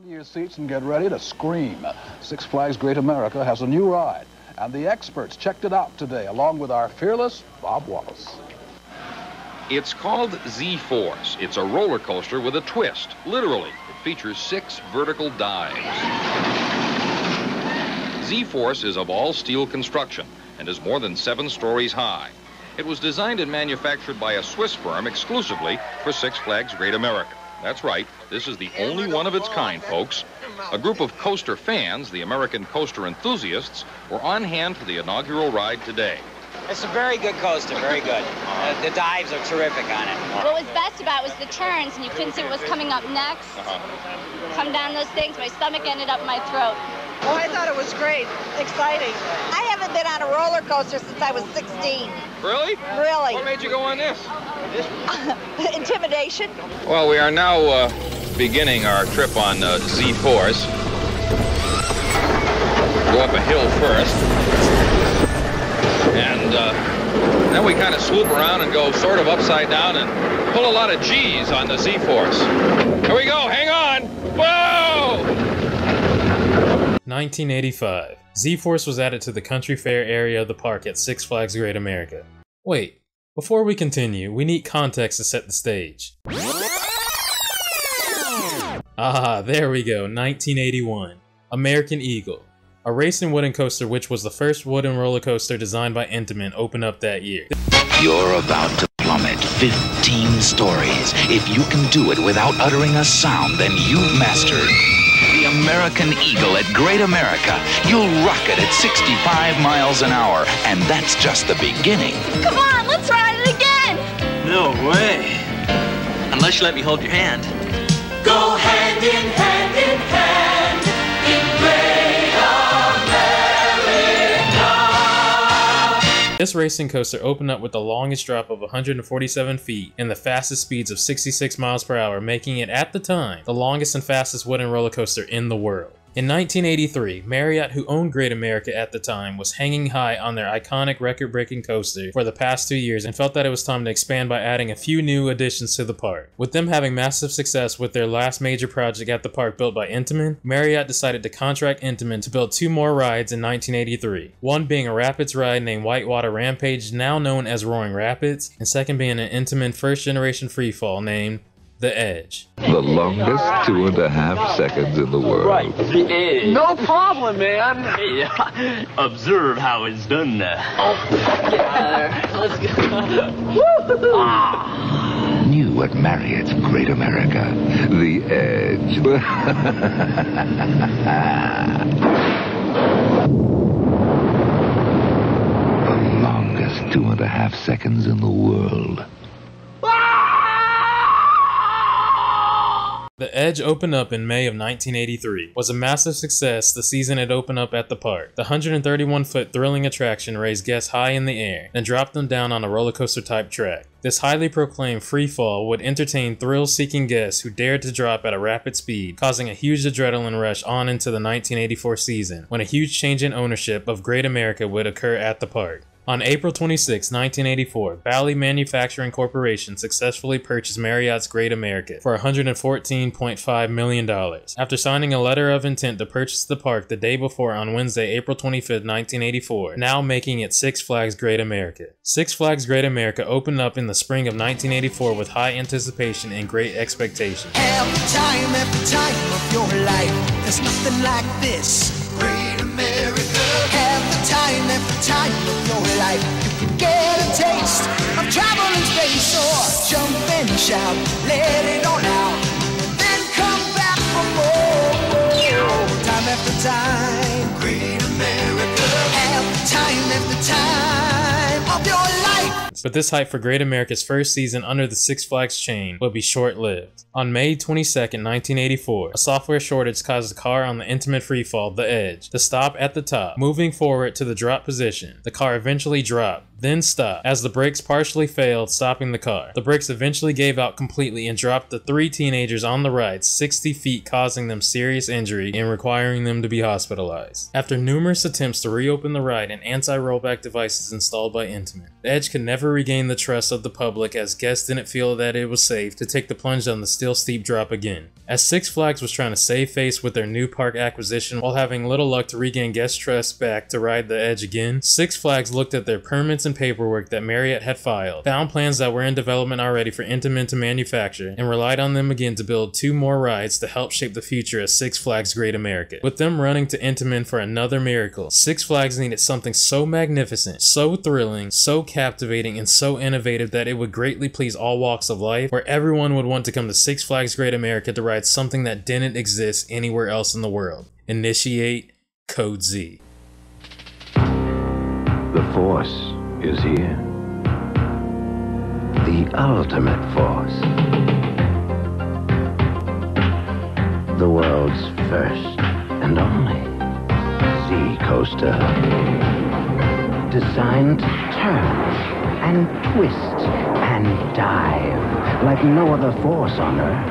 Your seats and get ready to scream. Six Flags Great America has a new ride, and the experts checked it out today, along with our fearless Bob Wallace. It's called Z-Force. It's a roller coaster with a twist. Literally, it features 6 vertical dives. Z-Force is of all-steel construction and is more than 7 stories high. It was designed and manufactured by a Swiss firm exclusively for Six Flags Great America. That's right, this is the only one of its kind, folks. A group of coaster fans, the American Coaster Enthusiasts, were on hand for the inaugural ride today. It's a very good coaster, very good. The dives are terrific on it. What was best about it was the turns, and you couldn't see what was coming up next. Come down those things, my stomach ended up in my throat. Oh, I thought it was great, exciting. I haven't been on a roller coaster since I was 16. Really? Really. What made you go on this? Intimidation. Well, we are now beginning our trip on Z-Force. Go up a hill first. And then we kind of swoop around and go sort of upside down and pull a lot of G's on the Z-Force. Here we go, hang on! Whoa! 1985. Z-Force was added to the country fair area of the park at Six Flags Great America. Wait, before we continue, we need context to set the stage. Ah, there we go, 1981. American Eagle. A racing wooden coaster which was the first wooden roller coaster designed by Intamin opened up that year. You're about to plummet 15 stories. If you can do it without uttering a sound, then you've mastered the American Eagle at Great America. You'll rock it at 65 miles an hour, and that's just the beginning. Come on, let's ride it again! No way. Unless you let me hold your hand. Go hand in hand in hand in Great America. This racing coaster opened up with the longest drop of 147 feet and the fastest speeds of 66 miles per hour, making it at the time the longest and fastest wooden roller coaster in the world. In 1983, Marriott, who owned Great America at the time, was hanging high on their iconic record-breaking coaster for the past 2 years and felt that it was time to expand by adding a few new additions to the park. With them having massive success with their last major project at the park built by Intamin, Marriott decided to contract Intamin to build 2 more rides in 1983. One being a rapids ride named Whitewater Rampage, now known as Roaring Rapids, and second being an Intamin first-generation freefall named The Edge. The longest 2.5 seconds in the world. Right, the edge. No problem, man. Yeah. Observe how it's done now. Oh, get out of there. Let's go. New at Marriott's Great America, The Edge. The longest 2.5 seconds in the world. The Edge opened up in May of 1983, was a massive success the season it opened up at the park. The 131-foot thrilling attraction raised guests high in the air, then dropped them down on a roller coaster type track. This highly proclaimed free fall would entertain thrill-seeking guests who dared to drop at a rapid speed, causing a huge adrenaline rush on into the 1984 season, when a huge change in ownership of Great America would occur at the park. On April 26, 1984, Bally Manufacturing Corporation successfully purchased Marriott's Great America for $114.5 million. After signing a letter of intent to purchase the park the day before on Wednesday, April 25, 1984, now making it Six Flags Great America. Six Flags Great America opened up in the spring of 1984 with high anticipation and great expectation. Every time of your life, there's nothing like this. Great America. Every time of your life, you can get a taste of travel in space, or jump and shout, let it all out, and then come back for more. Time after time, Great America. Every time of your life. But this hype for Great America's first season under the Six Flags chain would be short-lived. On May 22, 1984, a software shortage caused the car on the Intamin freefall, The Edge, to stop at the top, moving forward to the drop position. The car eventually dropped, then stopped, as the brakes partially failed, stopping the car. The brakes eventually gave out completely and dropped the 3 teenagers on the ride 60 feet, causing them serious injury and requiring them to be hospitalized. After numerous attempts to reopen the ride and anti-rollback devices installed by Intamin, the Edge could never regain the trust of the public, as guests didn't feel that it was safe to take the plunge on the still steep drop again. As Six Flags was trying to save face with their new park acquisition while having little luck to regain guest trust back to ride the Edge again, Six Flags looked at their permits and paperwork that Marriott had filed, found plans that were in development already for Intamin to manufacture, and relied on them again to build 2 more rides to help shape the future of Six Flags Great America. With them running to Intamin for another miracle, Six Flags needed something so magnificent, so thrilling, so captivating, and so innovative that it would greatly please all walks of life, where everyone would want to come to Six Flags Great America to ride something that didn't exist anywhere else in the world. Initiate Code Z. The Force is here. The ultimate Force. The world's first and only Z-Coaster. Designed to turn and twist and dive like no other Force on Earth.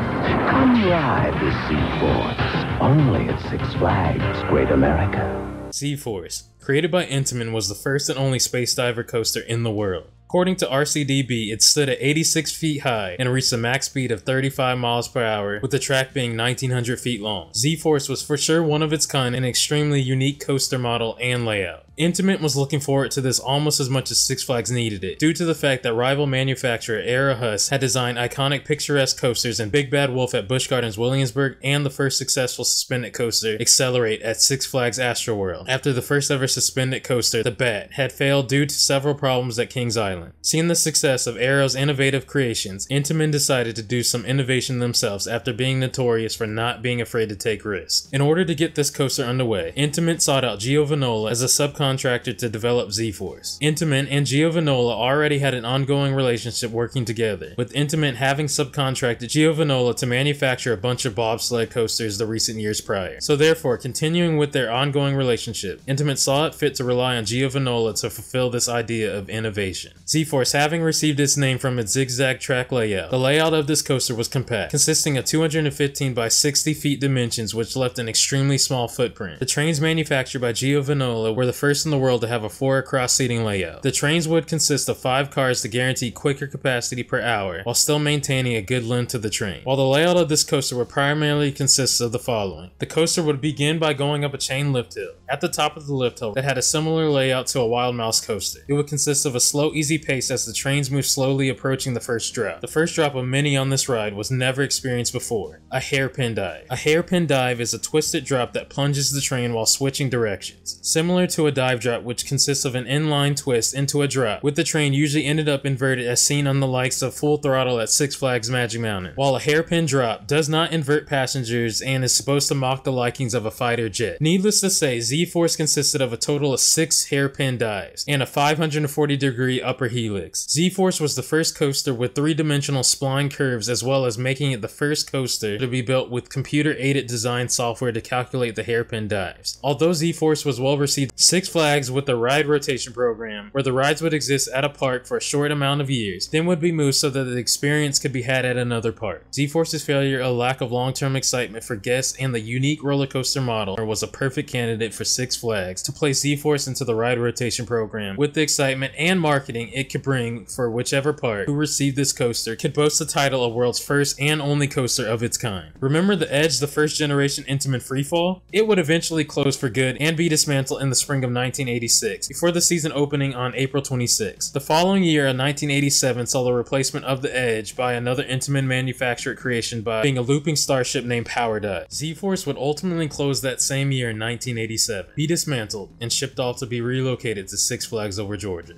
Come ride the Z-Force, only at Six Flags Great America. Z-Force, created by Intamin, was the first and only space diver coaster in the world. According to RCDB, it stood at 86 feet high and reached a max speed of 35 miles per hour, with the track being 1,900 feet long. Z-Force was for sure one of its kind, an extremely unique coaster model and layout. Intamin was looking forward to this almost as much as Six Flags needed it, due to the fact that rival manufacturer Era Hus had designed iconic picturesque coasters in Big Bad Wolf at Busch Gardens Williamsburg and the first successful suspended coaster, Accelerate, at Six Flags Astroworld, after the first ever suspended coaster, the Bat, had failed due to several problems at Kings Island. Seeing the success of Era's innovative creations, Intamin decided to do some innovation themselves after being notorious for not being afraid to take risks. In order to get this coaster underway, Intamin sought out Giovanola as a subcontractor to develop Z-Force. Intamin and Giovanola already had an ongoing relationship working together, with Intamin having subcontracted Giovanola to manufacture a bunch of bobsled coasters the recent years prior. So therefore, continuing with their ongoing relationship, Intamin saw it fit to rely on Giovanola to fulfill this idea of innovation. Z-Force having received its name from its zigzag track layout, the layout of this coaster was compact, consisting of 215 by 60 feet dimensions, which left an extremely small footprint. The trains manufactured by Giovanola were the first in the world to have a 4-across seating layout. The trains would consist of 5 cars to guarantee quicker capacity per hour, while still maintaining a good length to the train. While the layout of this coaster would primarily consist of the following. The coaster would begin by going up a chain lift hill. At the top of the lift hill, that had a similar layout to a Wild Mouse coaster. It would consist of a slow, easy pace as the trains moved slowly approaching the first drop. The first drop of many on this ride was never experienced before, a hairpin dive. A hairpin dive is a twisted drop that plunges the train while switching directions. Similar to a dive drop, which consists of an inline twist into a drop, with the train usually ended up inverted as seen on the likes of Full Throttle at Six Flags Magic Mountain. While a hairpin drop does not invert passengers and is supposed to mock the likings of a fighter jet. Needless to say, Z-Force consisted of a total of 6 hairpin dives and a 540-degree upper helix. Z-Force was the first coaster with 3-dimensional spline curves, as well as making it the first coaster to be built with computer-aided design software to calculate the hairpin dives. Although Z-Force was well received, Six Flags with the ride rotation program, where the rides would exist at a park for a short amount of years, then would be moved so that the experience could be had at another park. Z-Force's failure, a lack of long-term excitement for guests, and the unique roller coaster model was a perfect candidate for Six Flags to place Z-Force into the ride rotation program, with the excitement and marketing it could bring for whichever park who received this coaster could boast the title of world's first and only coaster of its kind. Remember the Edge, the first generation Intamin Freefall? It would eventually close for good and be dismantled in the spring of 1986, before the season opening on April 26. The following year, in 1987, saw the replacement of the Edge by another Intamin manufactured creation by being a looping starship named Power Dive. Z-Force would ultimately close that same year in 1987, be dismantled, and shipped off to be relocated to Six Flags Over Georgia.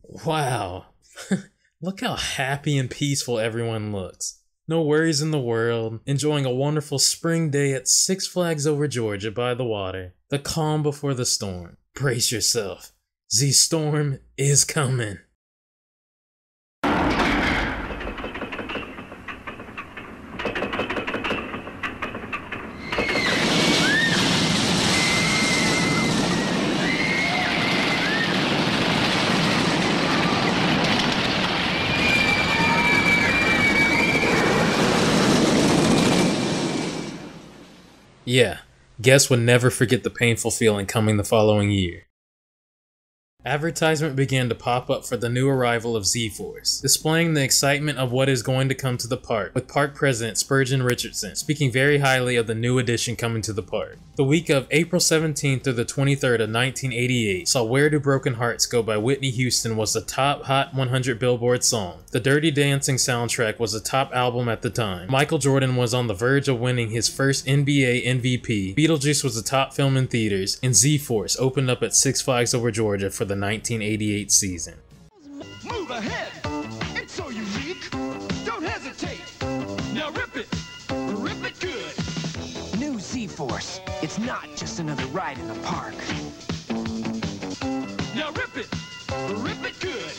Wow. Look how happy and peaceful everyone looks. No worries in the world, enjoying a wonderful spring day at Six Flags Over Georgia by the water. The calm before the storm. Brace yourself. Z-Storm is coming. Yeah, guests would never forget the painful feeling coming the following year. Advertisement began to pop up for the new arrival of Z-Force, displaying the excitement of what is going to come to the park, with park president Spurgeon Richardson speaking very highly of the new addition coming to the park. The week of April 17th through the 23rd of 1988 saw Where Do Broken Hearts Go by Whitney Houston was the top Hot 100 Billboard song. The Dirty Dancing soundtrack was the top album at the time. Michael Jordan was on the verge of winning his first NBA MVP. Beetlejuice was the top film in theaters, and Z-Force opened up at Six Flags Over Georgia for the 1988 season. Move ahead. It's so unique. Don't hesitate. Now rip it. Rip it good. New Z-Force. It's not just another ride in the park. Now rip it. Rip it good.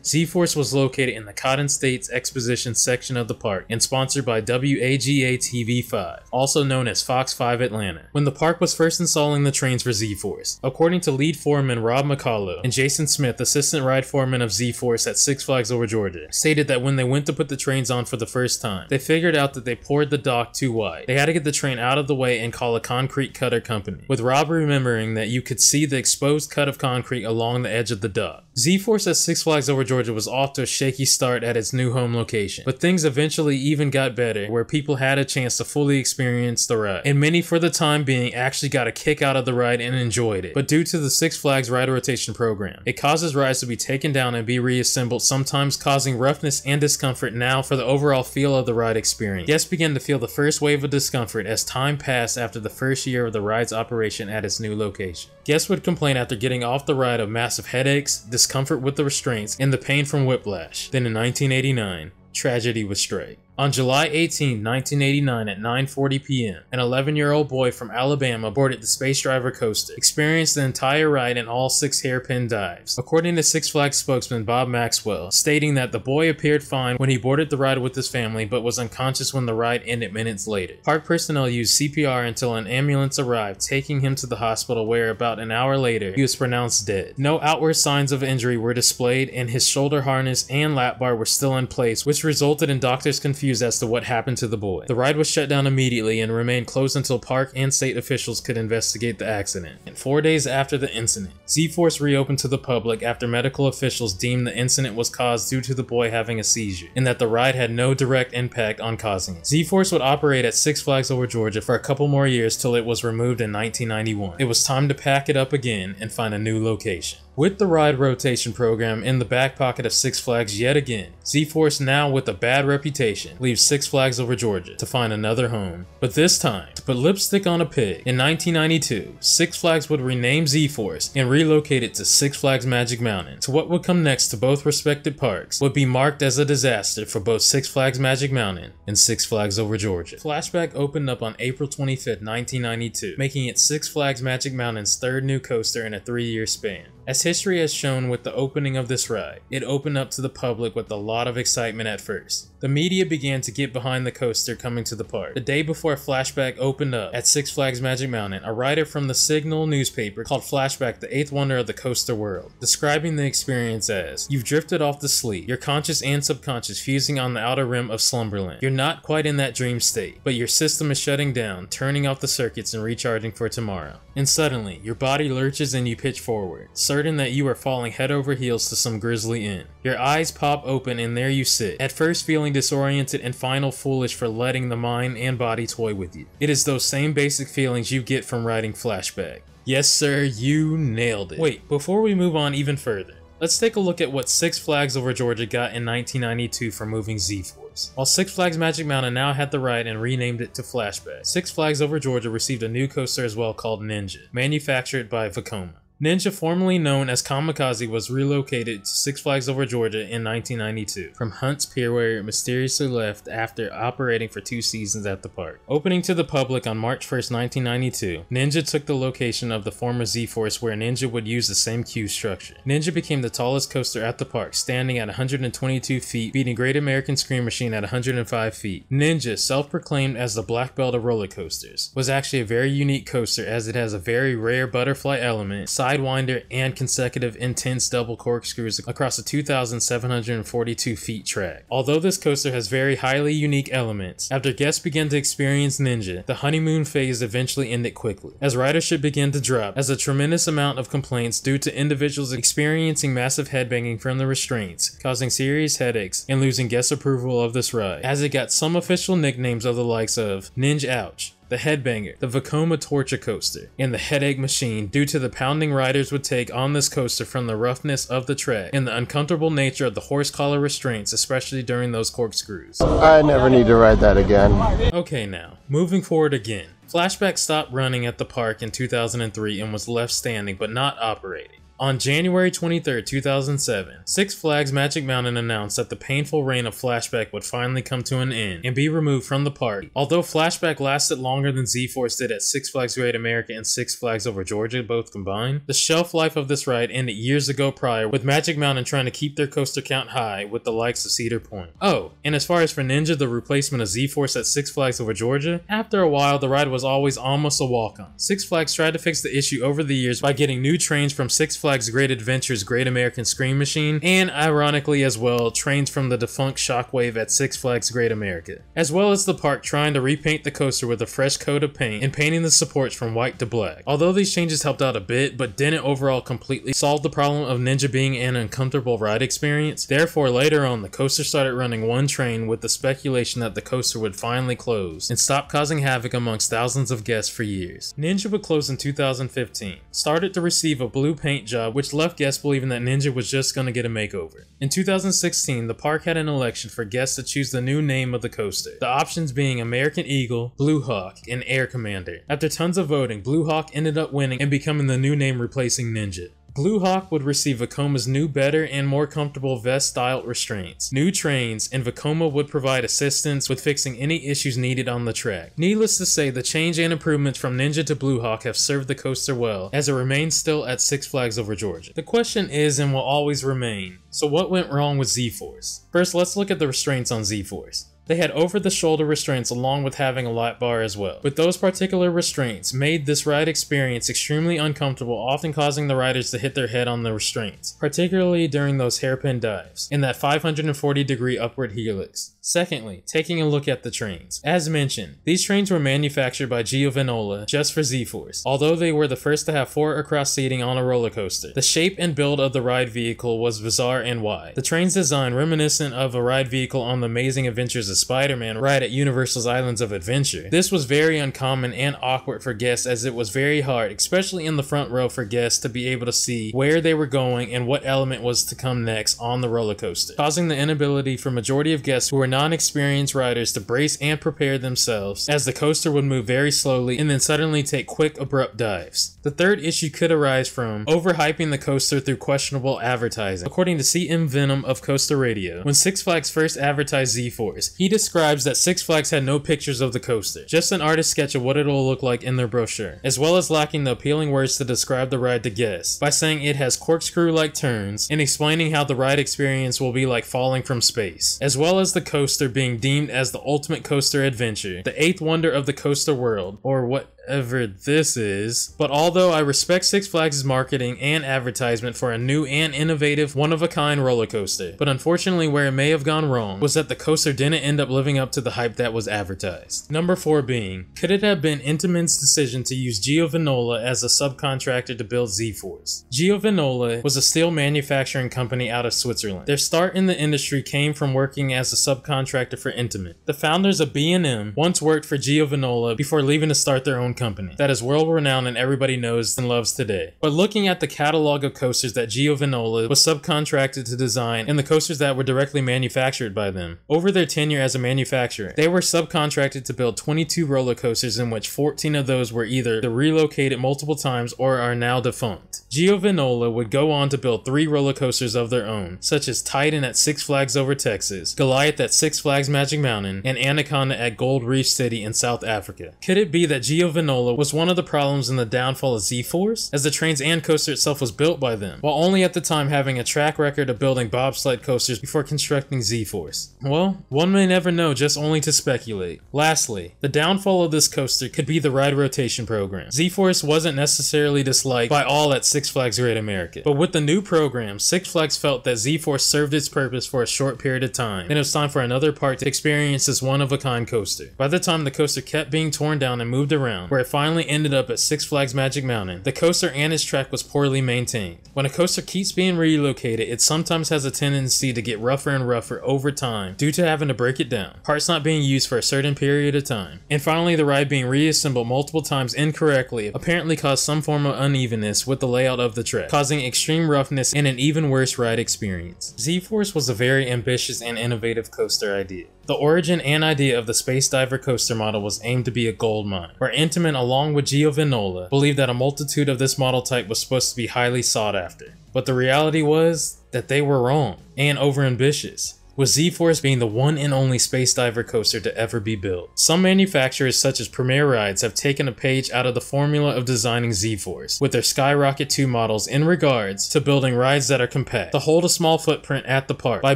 Z-Force was located in the Cotton States Exposition section of the park and sponsored by WAGA TV5, also known as Fox 5 Atlanta, when the park was first installing the trains for Z-Force. According to lead foreman Rob McCullough and Jason Smith, assistant ride foreman of Z-Force at Six Flags Over Georgia, stated that when they went to put the trains on for the first time, they figured out that they poured the dock too wide. They had to get the train out of the way and call a concrete cutter company, with Rob remembering that you could see the exposed cut of concrete along the edge of the dock. Z-Force at Six Flags Over Georgia was off to a shaky start at its new home location, but things eventually even got better, where people had a chance to fully experience the ride, and many for the time being actually got a kick out of the ride and enjoyed it. But due to the Six Flags ride rotation program, it causes rides to be taken down and be reassembled, sometimes causing roughness and discomfort now for the overall feel of the ride experience. Guests began to feel the first wave of discomfort as time passed after the first year of the ride's operation at its new location. Guests would complain after getting off the ride of massive headaches, discomfort with the restraints, and the pain from whiplash. Then in 1989, tragedy would strike. On July 18, 1989 at 9:40 p.m., an 11-year-old boy from Alabama boarded the Space Driver coaster, experienced the entire ride and all 6 hairpin dives. According to Six Flags spokesman Bob Maxwell, stating that the boy appeared fine when he boarded the ride with his family but was unconscious when the ride ended minutes later. Park personnel used CPR until an ambulance arrived, taking him to the hospital where about an hour later he was pronounced dead. No outward signs of injury were displayed and his shoulder harness and lap bar were still in place, which resulted in doctors confused as to what happened to the boy. The ride was shut down immediately and remained closed until park and state officials could investigate the accident. And 4 days after the incident, Z-Force reopened to the public after medical officials deemed the incident was caused due to the boy having a seizure, and that the ride had no direct impact on causing it. Z-Force would operate at Six Flags Over Georgia for a couple more years till it was removed in 1991. It was time to pack it up again and find a new location. With the ride rotation program in the back pocket of Six Flags yet again, Z-Force, now with a bad reputation, leaves Six Flags Over Georgia to find another home. But this time, to put lipstick on a pig, in 1992, Six Flags would rename Z-Force and relocate it to Six Flags Magic Mountain. So what would come next to both respected parks would be marked as a disaster for both Six Flags Magic Mountain and Six Flags Over Georgia. Flashback opened up on April 25th, 1992, making it Six Flags Magic Mountain's third new coaster in a 3-year span. As history has shown with the opening of this ride, it opened up to the public with a lot of excitement at first. The media began to get behind the coaster coming to the park. The day before Flashback opened up at Six Flags Magic Mountain, a writer from the Signal newspaper called Flashback the 8th wonder of the coaster world, describing the experience as, "You've drifted off to sleep, your conscious and subconscious fusing on the outer rim of slumberland. You're not quite in that dream state, but your system is shutting down, turning off the circuits and recharging for tomorrow. And suddenly, your body lurches and you pitch forward, certain that you are falling head over heels to some grisly end. Your eyes pop open and there you sit, at first feeling disoriented and final foolish for letting the mind and body toy with you. It is those same basic feelings you get from riding Flashback." Yes sir, you nailed it. Wait, before we move on even further, let's take a look at what Six Flags Over Georgia got in 1992 for moving Z-Force. While Six Flags Magic Mountain now had the ride and renamed it to Flashback, Six Flags Over Georgia received a new coaster as well called Ninja, manufactured by Vekoma. Ninja, formerly known as Kamikaze, was relocated to Six Flags Over Georgia in 1992 from Hunts Pier, where it mysteriously left after operating for 2 seasons at the park. Opening to the public on March 1st, 1992, Ninja took the location of the former Z-Force, where Ninja would use the same queue structure. Ninja became the tallest coaster at the park, standing at 122 feet, beating Great American Scream Machine at 105 feet. Ninja, self-proclaimed as the black belt of roller coasters, was actually a very unique coaster as it has a very rare butterfly element, side Sidewinder and consecutive intense double corkscrews across a 2,742 feet track. Although this coaster has very highly unique elements, after guests began to experience Ninja, the honeymoon phase eventually ended quickly, as ridership began to drop, as a tremendous amount of complaints due to individuals experiencing massive headbanging from the restraints, causing serious headaches and losing guest approval of this ride, as it got some official nicknames of the likes of Ninja Ouch, the Headbanger, the Vekoma Torture Coaster, and the Headache Machine due to the pounding riders would take on this coaster from the roughness of the track and the uncomfortable nature of the horse collar restraints, especially during those corkscrews. I never need to ride that again. Okay now, moving forward again. Flashback stopped running at the park in 2003 and was left standing but not operating. On January 23, 2007, Six Flags Magic Mountain announced that the painful reign of Flashback would finally come to an end and be removed from the park. Although Flashback lasted longer than Z-Force did at Six Flags Great America and Six Flags Over Georgia both combined, the shelf life of this ride ended years ago prior, with Magic Mountain trying to keep their coaster count high with the likes of Cedar Point. Oh, and as far as for Ninja, the replacement of Z-Force at Six Flags Over Georgia, after a while the ride was always almost a walk-on. Six Flags tried to fix the issue over the years by getting new trains from Six Flags Great Adventures Great American Scream Machine, and ironically as well, trains from the defunct Shockwave at Six Flags Great America, as well as the park trying to repaint the coaster with a fresh coat of paint and painting the supports from white to black. Although these changes helped out a bit, but didn't overall completely solve the problem of Ninja being an uncomfortable ride experience, therefore later on the coaster started running one train with the speculation that the coaster would finally close and stop causing havoc amongst thousands of guests for years. Ninja would close in 2015, started to receive a blue paint job which left guests believing that Ninja was just going to get a makeover. In 2016, the park had an election for guests to choose the new name of the coaster, the options being American Eagle, Blue Hawk, and Air Commander. After tons of voting, Blue Hawk ended up winning and becoming the new name replacing Ninja. Blue Hawk would receive Vekoma's new, better, and more comfortable vest-styled restraints, new trains, and Vekoma would provide assistance with fixing any issues needed on the track. Needless to say, the change and improvements from Ninja to Blue Hawk have served the coaster well, as it remains still at Six Flags Over Georgia. The question is and will always remain, so what went wrong with Z-Force? First, let's look at the restraints on Z-Force. They had over-the-shoulder restraints along with having a lap bar as well. But those particular restraints made this ride experience extremely uncomfortable, often causing the riders to hit their head on the restraints, particularly during those hairpin dives, in that 540-degree upward helix. Secondly, taking a look at the trains. As mentioned, these trains were manufactured by Giovanola just for Z-Force, although they were the first to have 4 across seating on a roller coaster. The shape and build of the ride vehicle was bizarre and wide. The train's design reminiscent of a ride vehicle on the Amazing Adventures of Spider-Man ride at Universal's Islands of Adventure. This was very uncommon and awkward for guests, as it was very hard, especially in the front row, for guests to be able to see where they were going and what element was to come next on the roller coaster, causing the inability for majority of guests who were non-experienced riders to brace and prepare themselves, as the coaster would move very slowly and then suddenly take quick abrupt dives. The third issue could arise from overhyping the coaster through questionable advertising. According to CM Venom of Coaster Radio, when Six Flags first advertised Z-Force, he describes that Six Flags had no pictures of the coaster, just an artist sketch of what it'll look like in their brochure, as well as lacking the appealing words to describe the ride to guests, by saying it has corkscrew-like turns, and explaining how the ride experience will be like falling from space, as well as the coaster being deemed as the ultimate coaster adventure, the 8th wonder of the coaster world, or whatever this is. But although I respect Six Flags' marketing and advertisement for a new and innovative, one-of-a-kind roller coaster, but unfortunately where it may have gone wrong was that the coaster didn't end up living up to the hype that was advertised. Number 4 being, could it have been Intamin's decision to use Giovanola as a subcontractor to build Z-Force? Giovanola was a steel manufacturing company out of Switzerland. Their start in the industry came from working as a subcontractor for Intamin. The founders of B&M once worked for Giovanola before leaving to start their own company that is world-renowned and everybody knows and loves today. But looking at the catalog of coasters that Giovanola was subcontracted to design and the coasters that were directly manufactured by them, over their tenure as a manufacturer, they were subcontracted to build 22 roller coasters, in which 14 of those were either relocated multiple times or are now defunct. Giovanola would go on to build 3 roller coasters of their own, such as Titan at Six Flags Over Texas, Goliath at Six Flags Magic Mountain, and Anaconda at Gold Reef City in South Africa. Could it be that Giovanola Vinola was one of the problems in the downfall of Z-Force, as the trains and coaster itself was built by them, while only at the time having a track record of building bobsled coasters before constructing Z-Force. Well, one may never know, just only to speculate. Lastly, the downfall of this coaster could be the ride rotation program. Z-Force wasn't necessarily disliked by all at Six Flags Great America, but with the new program, Six Flags felt that Z-Force served its purpose for a short period of time, and it was time for another park to experience this one-of-a-kind coaster. By the time the coaster kept being torn down and moved around, where it finally ended up at Six Flags Magic Mountain, the coaster and its track was poorly maintained. When a coaster keeps being relocated, it sometimes has a tendency to get rougher and rougher over time due to having to break it down, parts not being used for a certain period of time, and finally the ride being reassembled multiple times incorrectly apparently caused some form of unevenness with the layout of the track, causing extreme roughness and an even worse ride experience. Z-Force was a very ambitious and innovative coaster idea. The origin and idea of the Space Diver coaster model was aimed to be a gold mine, where Intamin along with Gio Vinola believed that a multitude of this model type was supposed to be highly sought after. But the reality was that they were wrong and overambitious, with Z-Force being the one and only Space Diver coaster to ever be built. Some manufacturers such as Premier Rides have taken a page out of the formula of designing Z-Force with their Skyrocket 2 models in regards to building rides that are compact, to hold a small footprint at the park by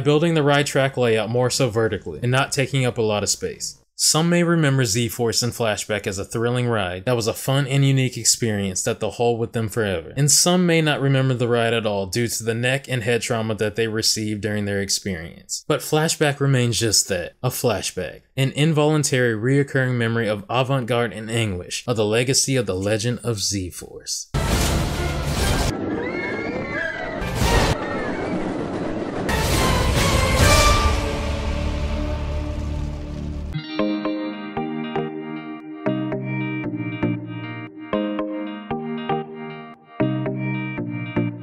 building the ride track layout more so vertically and not taking up a lot of space. Some may remember Z-Force and Flashback as a thrilling ride that was a fun and unique experience that they'll hold with them forever, and some may not remember the ride at all due to the neck and head trauma that they received during their experience. But Flashback remains just that, a flashback, an involuntary reoccurring memory of avant-garde and anguish of the legacy of the legend of Z-Force.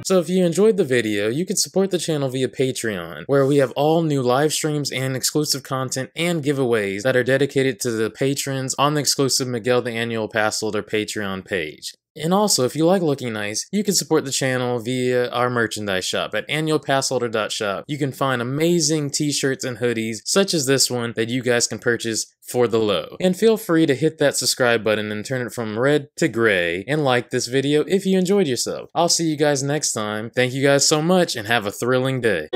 So if you enjoyed the video, you can support the channel via Patreon, where we have all new live streams and exclusive content and giveaways that are dedicated to the patrons on the exclusive Miguel the Annual Passholder Patreon page. And also, if you like looking nice, you can support the channel via our merchandise shop at annualpassholder.shop. You can find amazing t-shirts and hoodies, such as this one, that you guys can purchase for the low. And feel free to hit that subscribe button and turn it from red to gray, and like this video if you enjoyed yourself. I'll see you guys next time. Thank you guys so much, and have a thrilling day.